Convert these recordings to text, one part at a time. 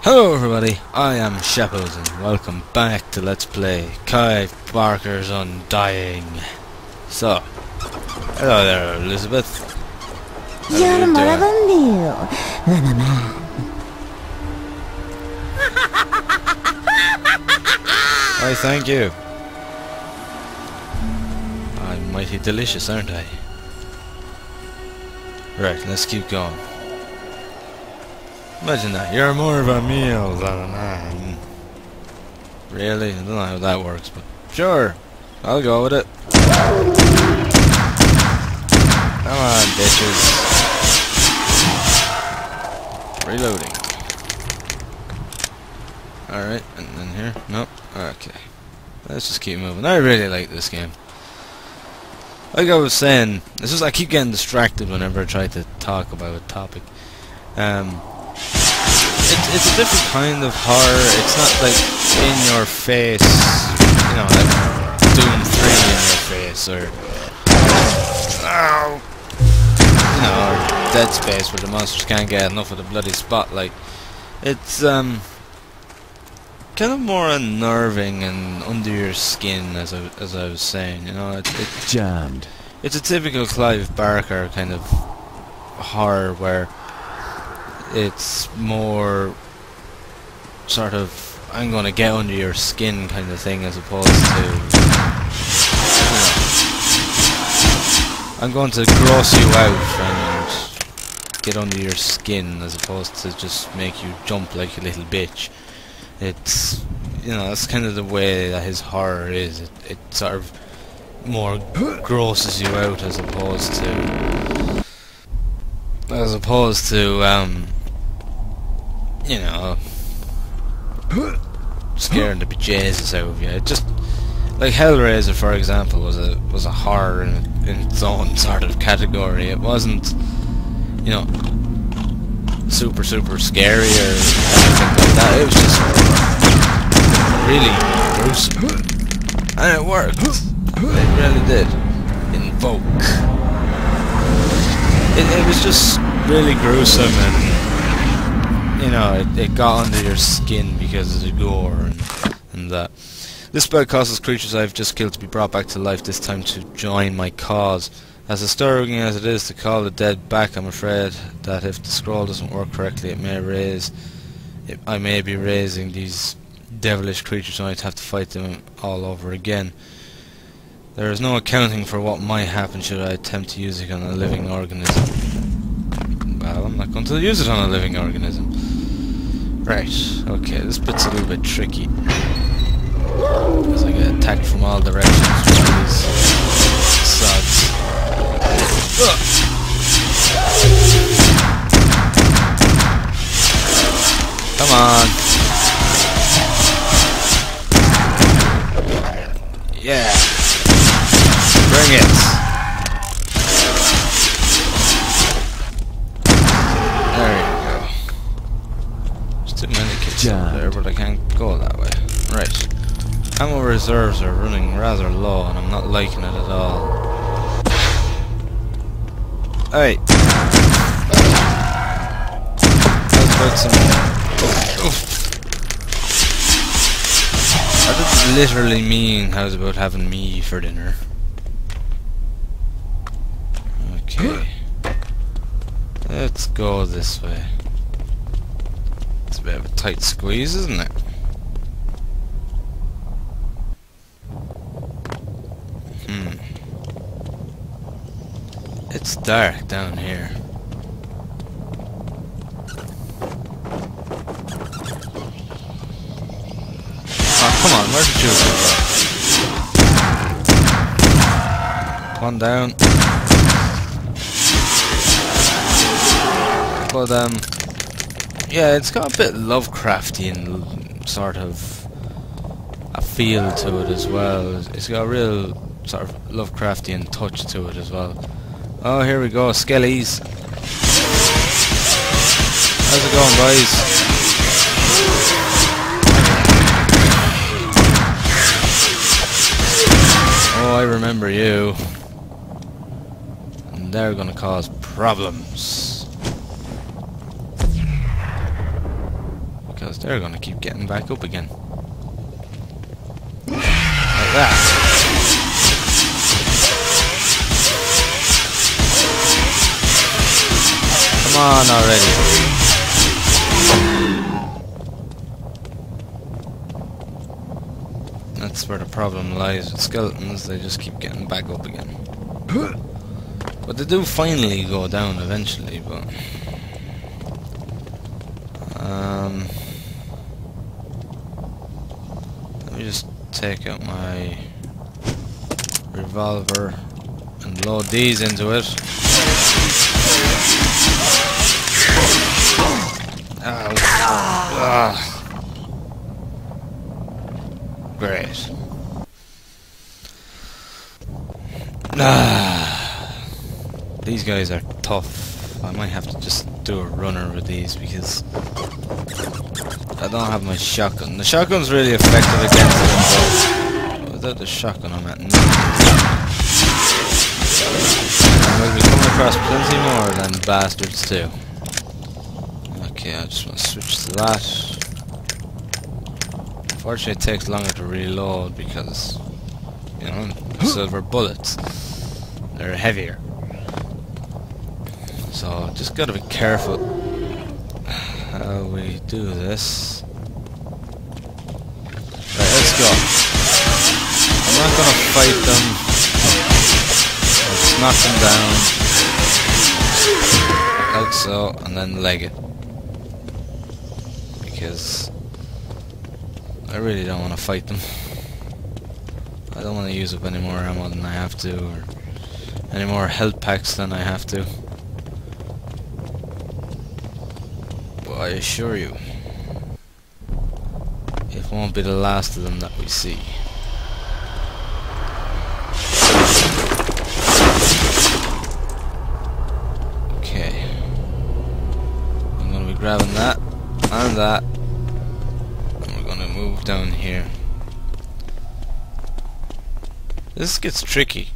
Hello everybody, I am Shepos and welcome back to Let's Play Clive Barker's Undying. So, hello there Lizabeth. You're more than new, little man. Why thank you. I'm mighty delicious, aren't I? Right, let's keep going. Imagine that, you're more of a meal than a man. Really? I don't know how that works, but sure, I'll go with it. Come on, bitches. Reloading. Alright, and then here? Nope. Okay. Let's just keep moving. I really like this game. Like I was saying, it's just I keep getting distracted whenever I try to talk about a topic. It's a different kind of horror. It's not like in your face, you know, like Doom 3 in your face, or you know, or Dead Space where the monsters can't get enough of the bloody spotlight. It's kind of more unnerving and under your skin, as I was saying. You know, it's jammed. It's a typical Clive Barker kind of horror where it's more sort of I'm gonna get under your skin kind of thing, as opposed to, you know, I'm going to gross you out and get under your skin, as opposed to just make you jump like a little bitch. It's, you know, that's kind of the way that his horror is. It sort of more grosses you out, as opposed to you know, scaring the bejesus out of you. It just, like Hellraiser, for example, was a horror in its own sort of category. It wasn't, you know, super scary or anything like that. It was just really gruesome, and it worked. It really did. Invoke. It was just really gruesome, and you know, it got under your skin because of the gore and that. This spell causes creatures I've just killed to be brought back to life, this time to join my cause. As disturbing as it is to call the dead back, I'm afraid that if the scroll doesn't work correctly, I may be raising these devilish creatures and I'd have to fight them all over again. There is no accounting for what might happen should I attempt to use it on a living organism. Well, I'm not going to use it on a living organism. Right, okay, this bit's a little bit tricky, because I get attacked from all directions with these sods. Ugh. Come on. Yeah. Bring it. Many kids over there, but I can't go that way. Right. Ammo reserves are running rather low, and I'm not liking it at all. Hey! How's about some... Oof. I didn't literally mean how's about having me for dinner. Okay. Let's go this way. It's a bit of a tight squeeze, isn't it? It's dark down here. Oh, come on, where did you go? One down. But, yeah, it's got a bit Lovecraftian sort of a feel to it as well. It's got a real sort of Lovecraftian touch to it as well. Oh, here we go, skellies. How's it going, boys? Oh, I remember you. And they're gonna cause problems. because they're gonna keep getting back up again. Like that. Come on already. That's where the problem lies with skeletons, they just keep getting back up again. But they do finally go down eventually, but... let me just take out my revolver and load these into it. Ow. Ah. Great. These guys are tough. I might have to just do a runner with these because I don't have my shotgun. The shotgun's really effective against them, but without the shotgun I'm at nothing. We'll be coming across plenty more than bastards too. Okay, I just want to switch to that. Unfortunately it takes longer to reload because, you know, silver bullets. They're heavier. So, just gotta be careful how we do this. Right, let's go. I'm not gonna fight them. I'll just knock them down. Like so, and then leg it. Because I really don't want to fight them. I don't want to use up any more ammo than I have to, or any more health packs than I have to. But I assure you, it won't be the last of them that we see. Okay. I'm going to be grabbing that and that. And we're going to move down here. This gets tricky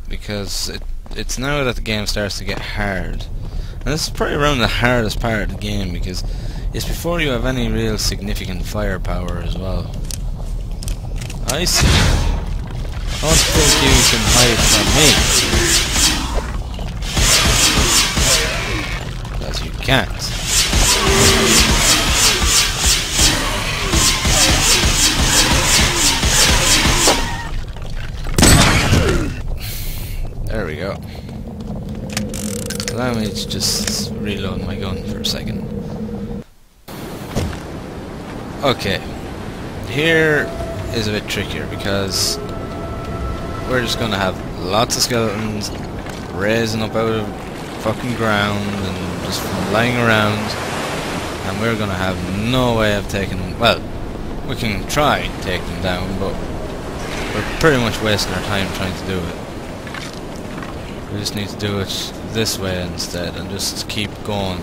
because it's now that the game starts to get hard. And this is probably around the hardest part of the game because it's before you have any real significant firepower as well. I see. I don't think you can hide from me. Because you can't. There we go. Allow me to just reload my gun for a second. Okay. Here is a bit trickier because we're just gonna have lots of skeletons raising up out of fucking ground and just lying around, and we're gonna have no way of taking them. Well, we can try and take them down, but we're pretty much wasting our time trying to do it. We just need to do it this way instead and just keep going.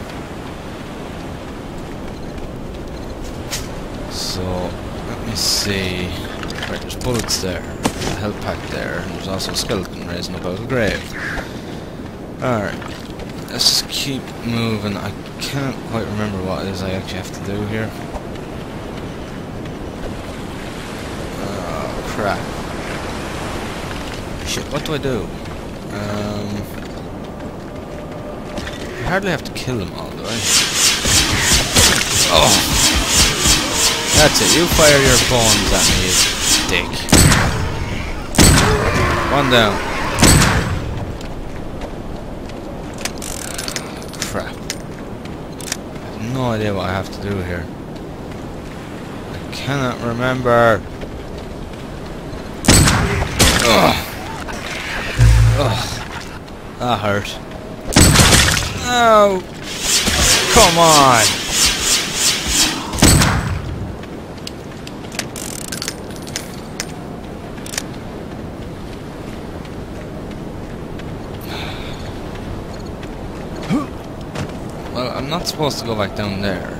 So, let me see. Right, there's bullets there, a health pack there, and there's also a skeleton raising up out of the grave. Alright, let's just keep moving. I can't quite remember what it is I actually have to do here. Oh, crap. Shit, what do I do? I hardly have to kill them all, do I? Oh! That's it, you fire your bombs at me, you dick. One down. Crap. I have no idea what I have to do here. I cannot remember. Ugh. Ugh. That hurt. Oh! Come on! Well, I'm not supposed to go back down there,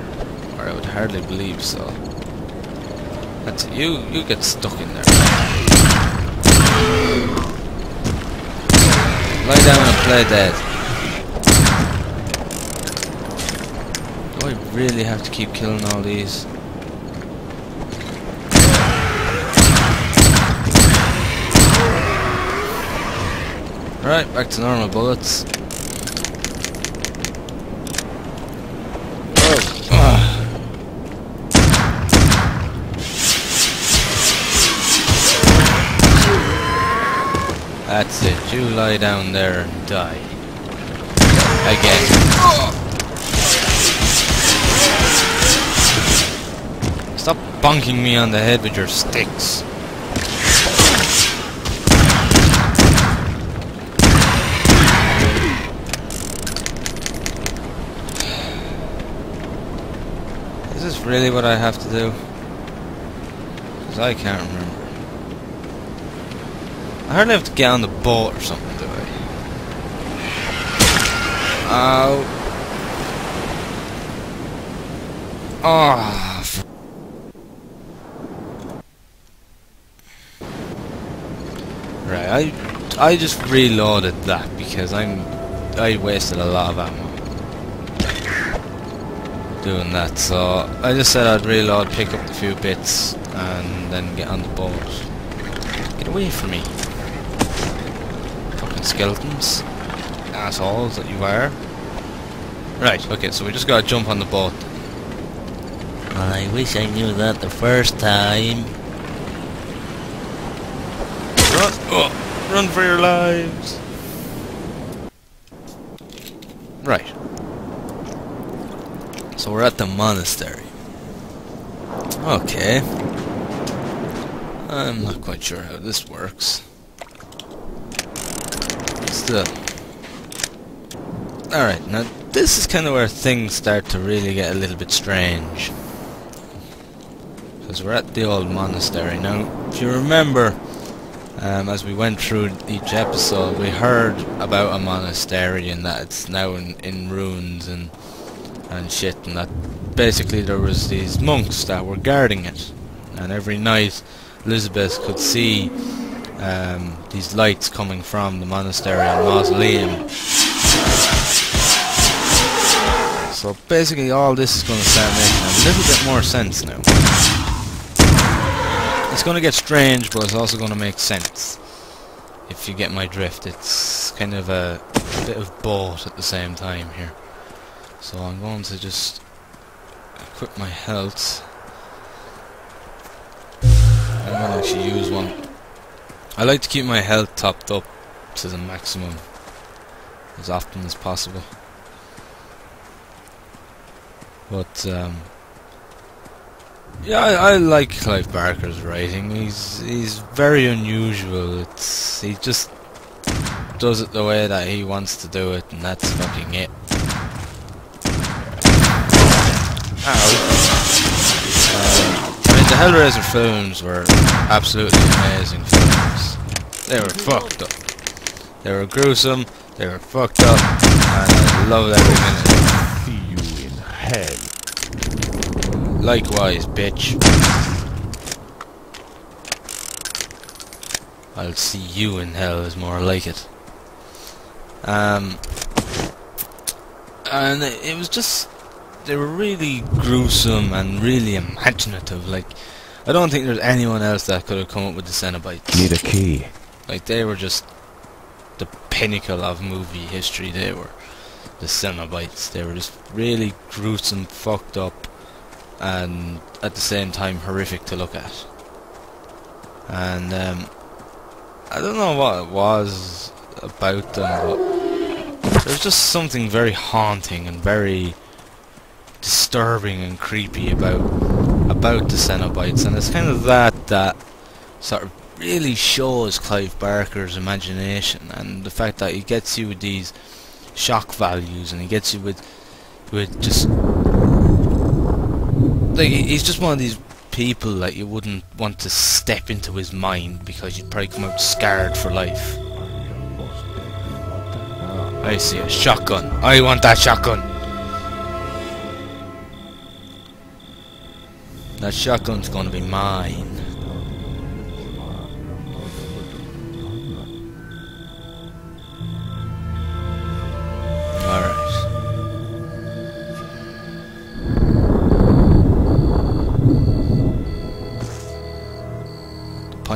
or I would hardly believe so. That's it. You get stuck in there. Lie down and play dead. Do I really have to keep killing all these? Right, back to normal bullets. That's it. You lie down there and die. Again. Stop bonking me on the head with your sticks. Is this really what I have to do? Because I can't remember. I hardly have to get on the boat or something, do I? Ow. Oh. Right, I just reloaded that because I wasted a lot of ammo doing that, so I just said I'd reload, pick up the few bits, and then get on the boat. Get away from me. Skeletons, assholes that you are. Right, okay, so we just gotta jump on the boat. I wish I knew that the first time. Run! Oh, run for your lives! Right. So we're at the monastery. Okay. I'm not quite sure how this works. Alright, now this is kind of where things start to really get a little bit strange. Because we're at the old monastery. Now, if you remember, as we went through each episode, we heard about a monastery and that it's now in ruins and shit, and that basically there was these monks that were guarding it. And every night, Lizabeth could see these lights coming from the monastery and mausoleum. So basically all this is going to start making a little bit more sense now. It's going to get strange, but it's also going to make sense. If you get my drift, it's kind of a bit of both at the same time here. So I'm going to just equip my health. I'm going to actually use one. I like to keep my health topped up to the maximum as often as possible. But yeah, I like Clive Barker's writing. He's very unusual. He just does it the way that he wants to do it, and that's fucking it. Ow. I mean, the Hellraiser films were absolutely amazing films. They were fucked up. They were gruesome, they were fucked up, and I loved every minute. See you in hell. Likewise, bitch. I'll see you in hell is more like it. And it was just... they were really gruesome and really imaginative. Like, I don't think there's anyone else that could have come up with the Cenobites. Need a key. Like, they were just the pinnacle of movie history. They were the Cenobites. They were just really gruesome, fucked up, and at the same time horrific to look at. And I don't know what it was about them, but there's just something very haunting and very disturbing and creepy about the Cenobites, and it's kind of that sort of really shows Clive Barker's imagination, and the fact that he gets you with these shock values, and he gets you with just like, he's just one of these people that you wouldn't want to step into his mind because you'd probably come out scarred for life. I see a shotgun. I want that shotgun. That shotgun's going to be mine. Alright.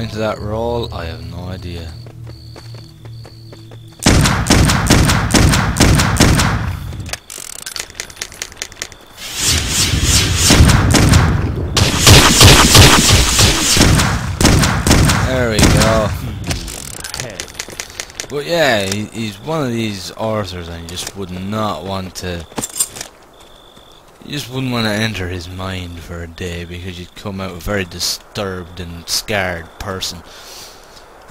point of that roll, I have no idea. There we go. But yeah, he's one of these authors, and you just would not want to. You just wouldn't want to enter his mind for a day, because you'd come out a very disturbed and scarred person.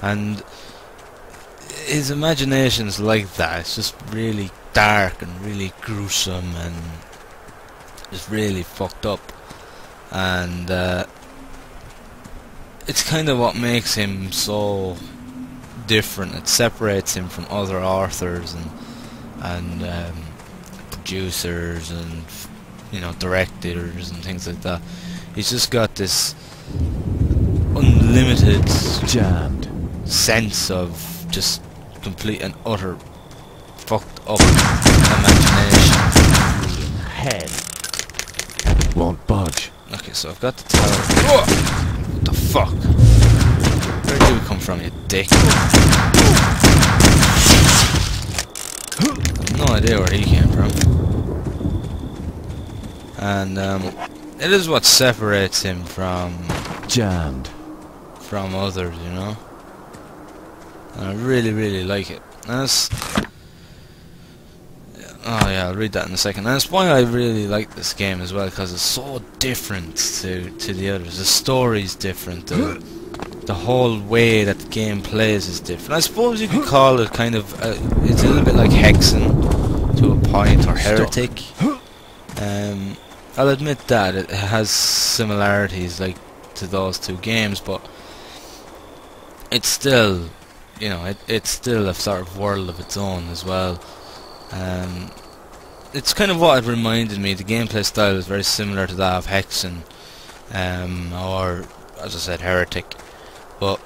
And his imagination's like that. It's just really dark and really gruesome and just really fucked up. And it's kind of what makes him so different. It separates him from other authors and producers and, you know, directors and things like that. He's just got this unlimited Jammed. sense of just complete and utter fucked up imagination. Head. Won't budge. Okay, so I've got the tower. Whoa! What the fuck? Where did you come from, you dick? I've no idea where he came from. And it is what separates him from Jammed. others, you know. And I really, really like it. And it's, oh yeah, I'll read that in a second. And that's why I really like this game as well, because it's so different to the others. The story's different. The whole way that the game plays is different. I suppose you could call it kind of it's a little bit like Hexen to a point, or Heretic. I'll admit that it has similarities like to those two games, but it's still, you know, it's still a sort of world of its own as well. It's kind of what it reminded me. The gameplay style is very similar to that of Hexen, or as I said, Heretic, but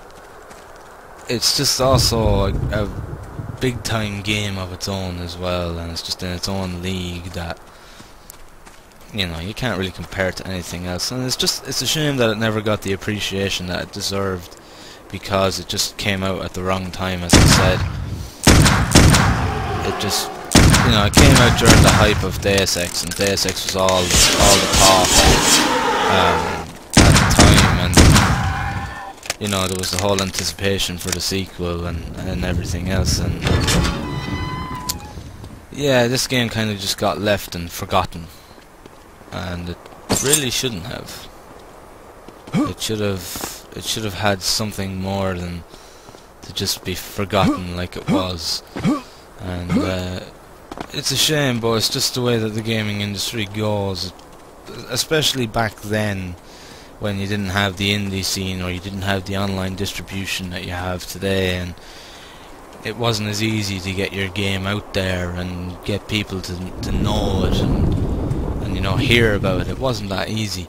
it's just also a big time game of its own as well, and it's just in its own league that, you know, you can't really compare it to anything else. And it's a shame that it never got the appreciation that it deserved, because it just came out at the wrong time, as I said. It just, you know, it came out during the hype of Deus Ex, and Deus Ex was all the talk at the time, and, you know, there was the whole anticipation for the sequel and everything else, and yeah, this game kind of just got left and forgotten. And it really shouldn't have. It should have had something more than to just be forgotten like it was. And it's a shame, but it's just the way that the gaming industry goes. Especially back then, when you didn't have the indie scene, or you didn't have the online distribution that you have today, and it wasn't as easy to get your game out there and get people to know it and you know, hear about it. It wasn't that easy,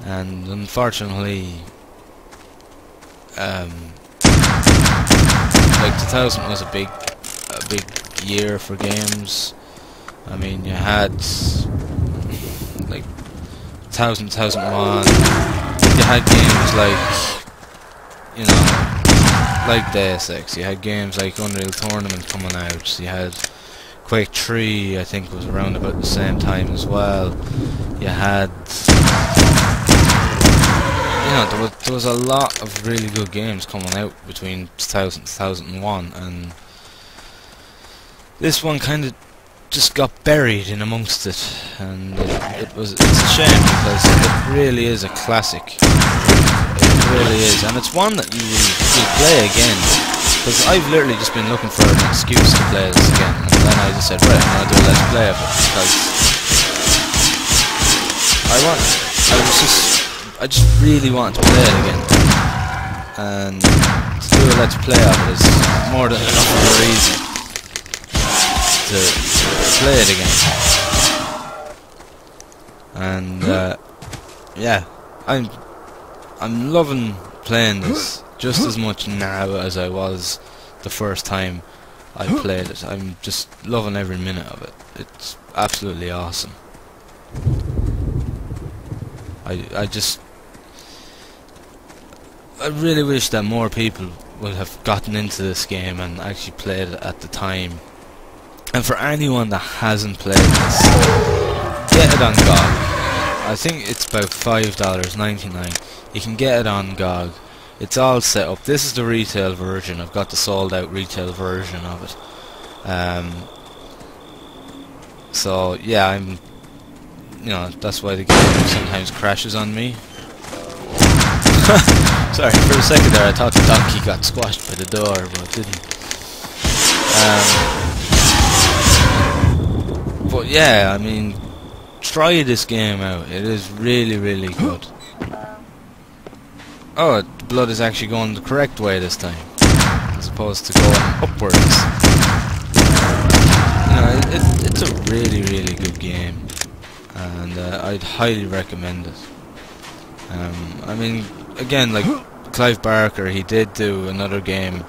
and unfortunately, like 2000 was a big year for games. I mean, you had like 2001. You had games like, you know, like Deus Ex. You had games like Unreal Tournament coming out. You had Quake 3, I think, was around about the same time as well. You had, you know, there was a lot of really good games coming out between 2000 and 2001, and this one kind of just got buried in amongst it, and it's a shame, because it really is a classic. It really is, and it's one that you'll play again. Because I've literally just been looking for an excuse to play this again, and then I just said, right, I'm gonna do a let's play of it, because I just really want to play it again, and to do a let's play of it is more than enough of a reason to play it again. And yeah, I'm loving playing this just as much now as I was the first time I played it. I'm just loving every minute of it. It's absolutely awesome. I really wish that more people would have gotten into this game and actually played it at the time. And for anyone that hasn't played this, get it on GOG. I think it's about $5.99. You can get it on GOG. It's all set up. This is the retail version. I've got the sold out retail version of it. So yeah, that's why the game sometimes crashes on me. Sorry, for a second there I thought the donkey got squashed by the door, but it didn't. But yeah, I mean, try this game out. It is really, really good. Oh, the blood is actually going the correct way this time, as opposed to going upwards. It's a really, really good game, and I'd highly recommend it. I mean, again, like Clive Barker, he did do another game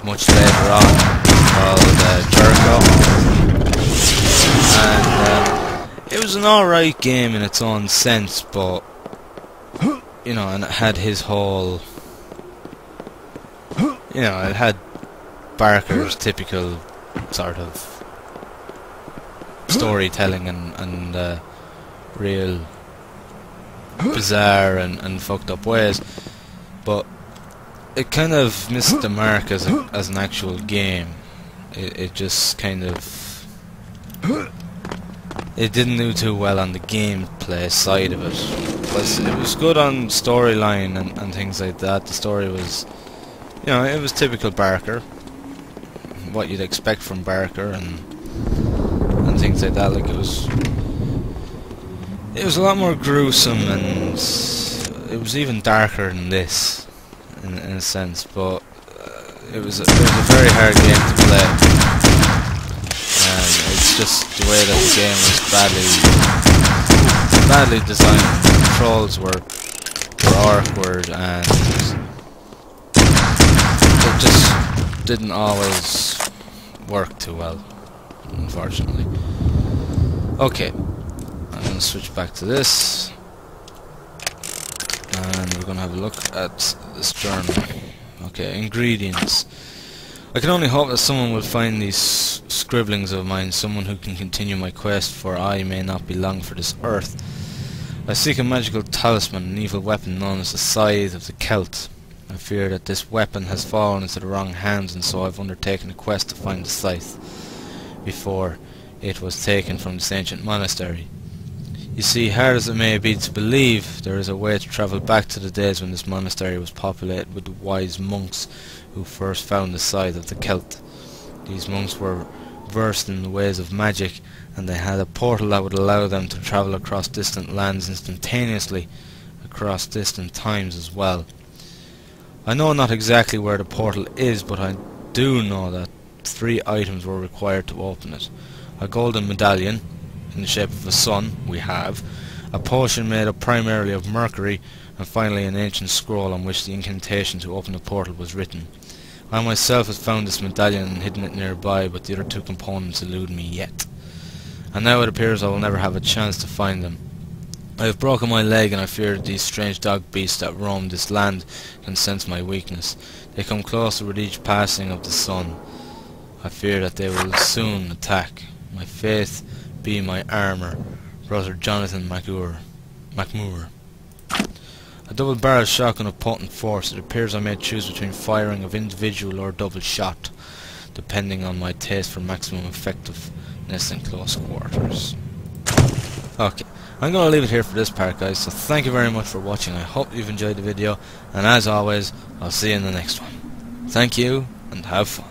much later on called Jericho, and it was an alright game in its own sense, but and it had his whole, it had Barker's typical sort of storytelling and real bizarre and fucked up ways, but it kind of missed the mark as an actual game. It just kind of, it didn't do too well on the gameplay side of it. It was good on storyline and things like that. The story was, it was typical Barker, what you'd expect from Barker, and things like that. Like it was a lot more gruesome, and it was even darker than this in a sense. But it was a very hard game to play, and it's just the way that the game was badly designed. The controls were awkward, and it just didn't always work too well, unfortunately. Okay, I'm going to switch back to this, and we're going to have a look at this journal. Okay, ingredients. I can only hope that someone will find these scribblings of mine, someone who can continue my quest, for I may not be long for this earth. I seek a magical talisman, an evil weapon known as the Scythe of the Celt. I fear that this weapon has fallen into the wrong hands, and so I've undertaken a quest to find the scythe before it was taken from this ancient monastery. You see, hard as it may be to believe, there is a way to travel back to the days when this monastery was populated with the wise monks who first found the scythe of the Celt. These monks were versed in the ways of magic, and they had a portal that would allow them to travel across distant lands instantaneously, across distant times as well. I know not exactly where the portal is, but I do know that 3 items were required to open it. A golden medallion, in the shape of a sun, we have, a potion made up primarily of mercury, and finally an ancient scroll on which the incantation to open the portal was written. I myself have found this medallion and hidden it nearby, but the other 2 components elude me yet. And now it appears I will never have a chance to find them. I have broken my leg, and I fear that these strange dog beasts that roam this land can sense my weakness. They come closer with each passing of the sun. I fear that they will soon attack. My faith be my armour, Brother Jonathan Macmoor. A double-barreled shotgun of potent force. It appears I may choose between firing of individual or double shot, depending on my taste for maximum effectiveness in close quarters. Okay, I'm going to leave it here for this part, guys, so thank you very much for watching. I hope you've enjoyed the video, and as always, I'll see you in the next one. Thank you, and have fun.